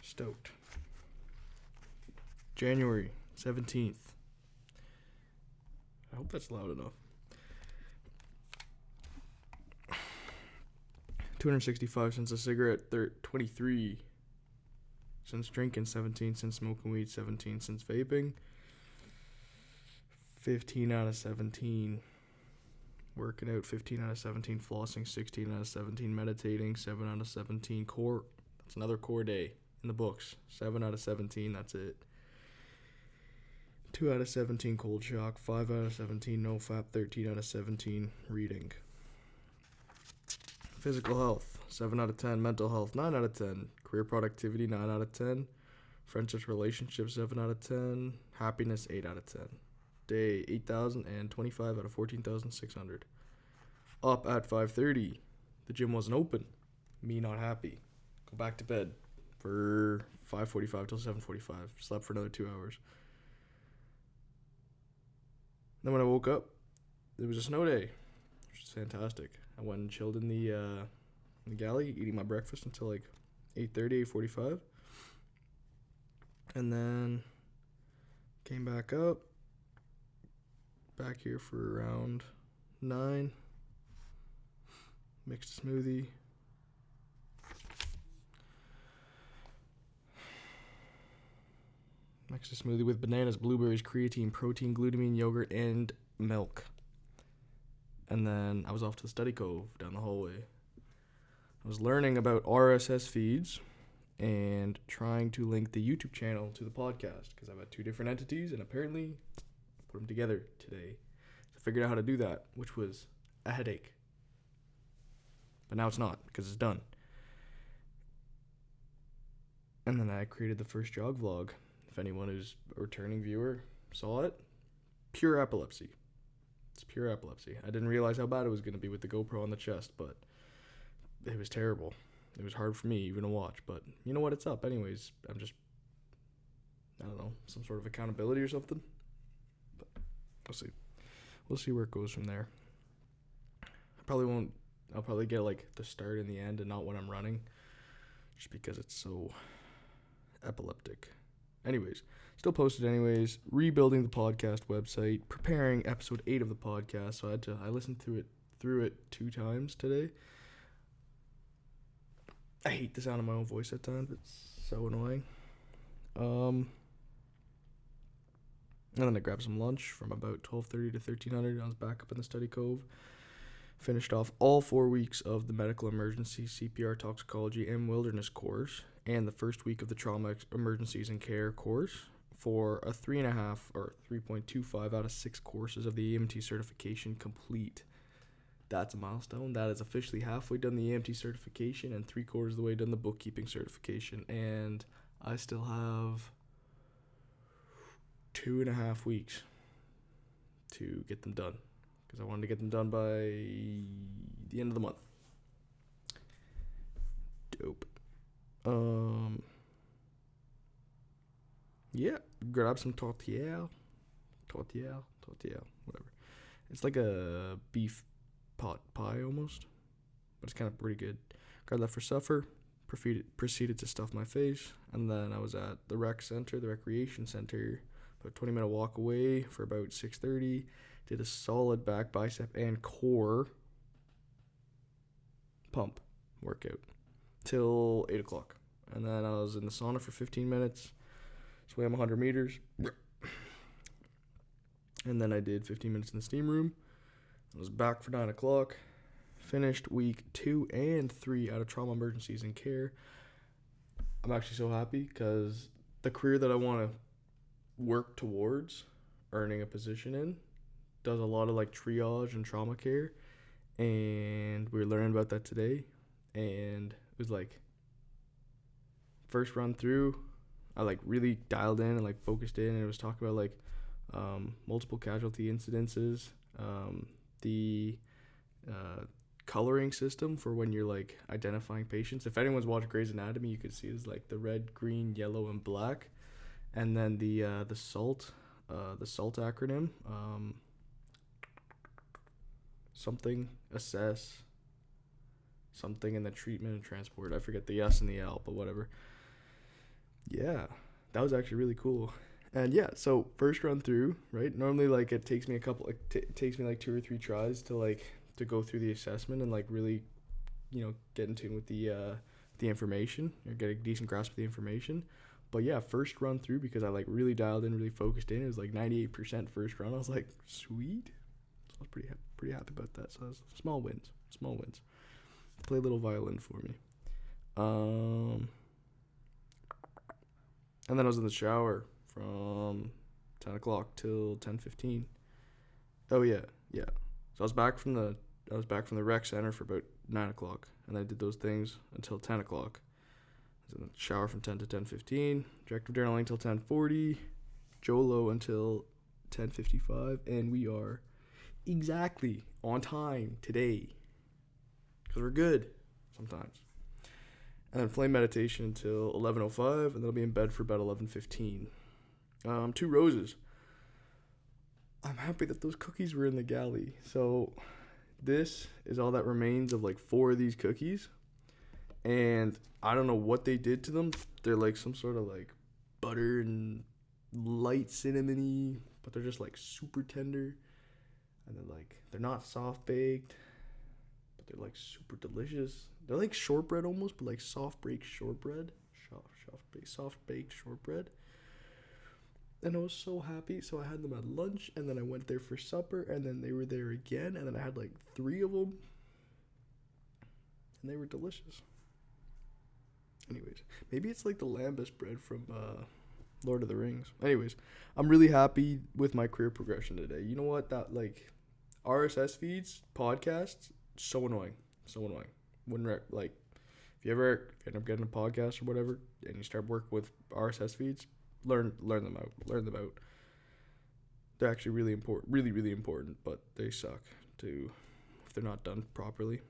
Stoked. January 17th. I hope that's loud enough. 265 since a cigarette, 23 since drinking, 17 since smoking weed, 17 since vaping, 15 out of 17 working out, 15 out of 17 flossing, 16 out of 17 meditating, 7 out of 17 core. That's another core day in the books. 7 out of 17, that's it. 2 out of 17 cold shock, 5 out of 17 nofap, 13 out of 17 reading. Physical health, 7 out of 10. Mental health, 9 out of 10. Career productivity, 9 out of 10. Friendships, relationships, 7 out of 10. Happiness, 8 out of 10. Day, 8,025 out of 14,600. Up at 5:30. The gym wasn't open. Me not happy. Go back to bed for 5:45 till 7:45. Slept for another 2 hours. Then when I woke up, it was a snow day, which is fantastic. I went and chilled in the galley, eating my breakfast until like 8:30, 8:45. And then came back up. Back here for around 9. Mixed a smoothie. Mixed a smoothie with bananas, blueberries, creatine, protein, glutamine, yogurt, and milk. And then I was off to the study cove down the hallway. I was learning about RSS feeds and trying to link the YouTube channel to the podcast because I've had 2 different entities and apparently put them together today. So I figured out how to do that, which was a headache. But now it's not because it's done. And then I created the first jog vlog. If anyone who's a returning viewer saw it, pure epilepsy. It's pure epilepsy. I didn't realize how bad it was going to be with the GoPro on the chest, but it was terrible. It was hard for me even to watch, but you know what? It's up anyways. I'm just, I don't know, some sort of accountability or something. But we'll see. We'll see where it goes from there. I'll probably get like the start and the end and not when I'm running, just because it's so epileptic. Anyways, still posted anyways. Rebuilding the podcast website, preparing episode 8 of the podcast. So I listened through it 2 times today. I hate the sound of my own voice at times. It's so annoying. And then I grabbed some lunch from about 12:30 to 1300. I was back up in the study cove. Finished off all 4 weeks of the medical emergency, CPR, toxicology, and wilderness course, and the first week of the trauma emergencies and care course for a 3.5 or 3.25 out of 6 courses of the EMT certification complete. That's a milestone. That is officially halfway done the EMT certification and 3/4 of the way done the bookkeeping certification. And I still have 2.5 weeks to get them done, because I wanted to get them done by the end of the month. Dope. Yeah, grab some tortilla, whatever. It's like a beef pot pie almost, but it's kind of pretty good. Grabbed that for supper, proceeded to stuff my face, and then I was at the recreation center, about 20-minute walk away for about 6:30. Did a solid back, bicep, and core pump workout till 8 o'clock. And then I was in the sauna for 15 minutes, swam 100 meters. And then I did 15 minutes in the steam room. I was back for 9 o'clock. Finished week 2 and 3 out of trauma emergencies and care. I'm actually so happy because the career that I want to work towards earning a position in does a lot of like triage and trauma care, and we were learning about that today. And it was like first run through, I like really dialed in and like focused in, and it was talking about like multiple casualty incidences, the coloring system for when you're like identifying patients. If anyone's watched Grey's Anatomy, you could see it's like the red, green, yellow, and black. And then the SALT acronym, something, assess, something in the treatment and transport. I forget the S and the L, but whatever. Yeah, that was actually really cool. And yeah, so first run through, right? Normally, like it takes me it takes me like 2 or 3 tries to go through the assessment and like really, get in tune with the information or get a decent grasp of the information. But yeah, first run through, because I like really dialed in, really focused in. It was like 98% first run. I was like, sweet. So I was pretty happy about that. So it was small wins. Play a little violin for me. And then I was in the shower from 10 o'clock till 10:15. Oh yeah. So I was back from the rec center for about 9 o'clock, and I did those things until 10 o'clock. I was in the shower from 10 to 10:15, directive journaling till 10:40, Jolo until 10:55, and we are exactly on time today, because we're good sometimes. And then flame meditation until 11:05, and then I'll be in bed for about 11:15. 2 roses. I'm happy that those cookies were in the galley. So this is all that remains of like 4 of these cookies, and I don't know what they did to them. They're like some sort of like butter and light cinnamony, but they're just like super tender, and they're not soft baked, but they're like super delicious. They're like shortbread almost, but like soft baked shortbread. Soft baked shortbread. And I was so happy. So I had them at lunch, and then I went there for supper, and then they were there again, and then I had like 3 of them, and they were delicious. Anyways, maybe it's like the lambus bread from Lord of the Rings. Anyways, I'm really happy with my career progression today. You know what? That like RSS feeds, podcasts, so annoying. Like if you end up getting a podcast or whatever, and you start working with RSS feeds, learn them out. They're actually really important, really important, but they suck too if they're not done properly.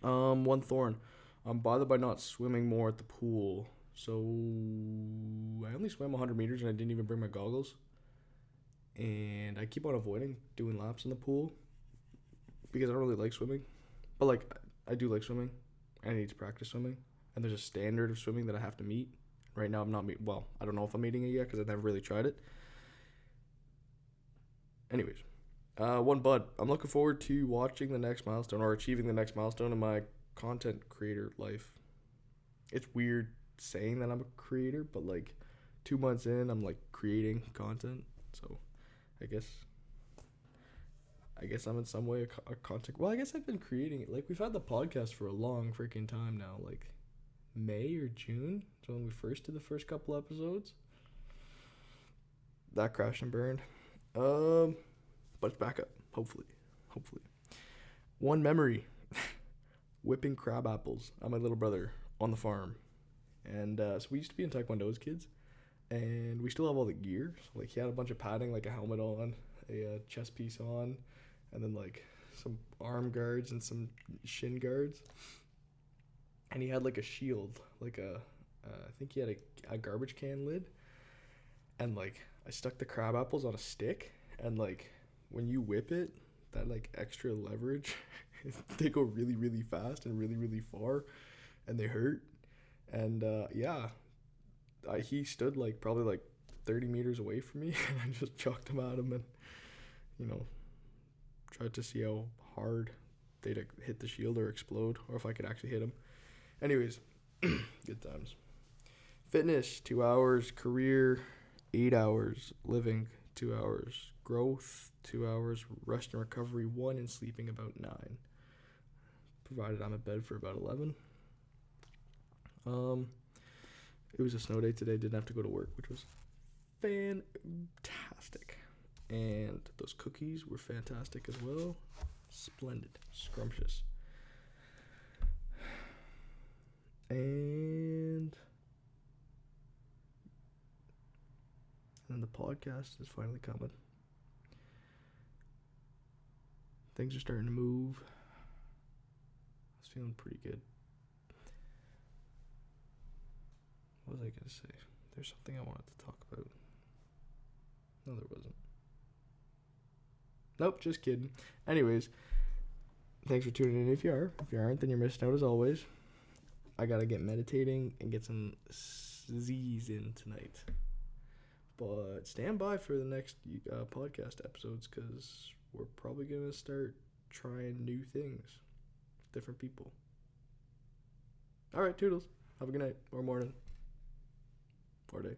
One thorn. I'm bothered by not swimming more at the pool. So I only swam 100 meters and I didn't even bring my goggles. And I keep on avoiding doing laps in the pool because I don't really like swimming. But like I do like swimming. I need to practice swimming. And there's a standard of swimming that I have to meet. Right now I'm not I don't know if I'm meeting it yet because I've never really tried it. Anyways, one bud. I'm looking forward to watching the next milestone or achieving the next milestone in my content creator life. It's weird saying that I'm a creator, but like 2 months in, I'm like creating content. So I guess I'm in some way a content. Well, I guess I've been creating it. Like we've had the podcast for a long freaking time now. Like May or June. So when we first did the first couple episodes, that crashed and burned. But it's back up. Hopefully. One memory. Whipping crab apples at my little brother on the farm. And so we used to be in Taekwondo as kids, and we still have all the gear. So, like he had a bunch of padding, like a helmet on, a chest piece on, and then like some arm guards and some shin guards. And he had like a shield, like I think he had a garbage can lid. And like I stuck the crab apples on a stick, and like when you whip it, that like extra leverage, they go really, really fast and really, really far, and they hurt. And he stood like probably like 30 meters away from me, and I just chucked them at him, and tried to see how hard they'd hit the shield or explode, or if I could actually hit him. Anyways, good times. Fitness 2 hours, career 8 hours, living 2 hours, growth 2 hours, rest and recovery 1, and sleeping about 9. Provided I'm in bed for about 11. It was a snow day today. Didn't have to go to work, which was fantastic. And those cookies were fantastic as well. Splendid. Scrumptious. And then the podcast is finally coming. Things are starting to move. I was feeling pretty good. What was I going to say? There's something I wanted to talk about. No, there wasn't. Nope, just kidding. Anyways, thanks for tuning in. If you are, if you aren't, then you're missing out as always. I gotta get meditating and get some Z's in tonight. But stand by for the next podcast episodes because we're probably gonna start trying new things, different people. All right, toodles. Have a good night or morning or day.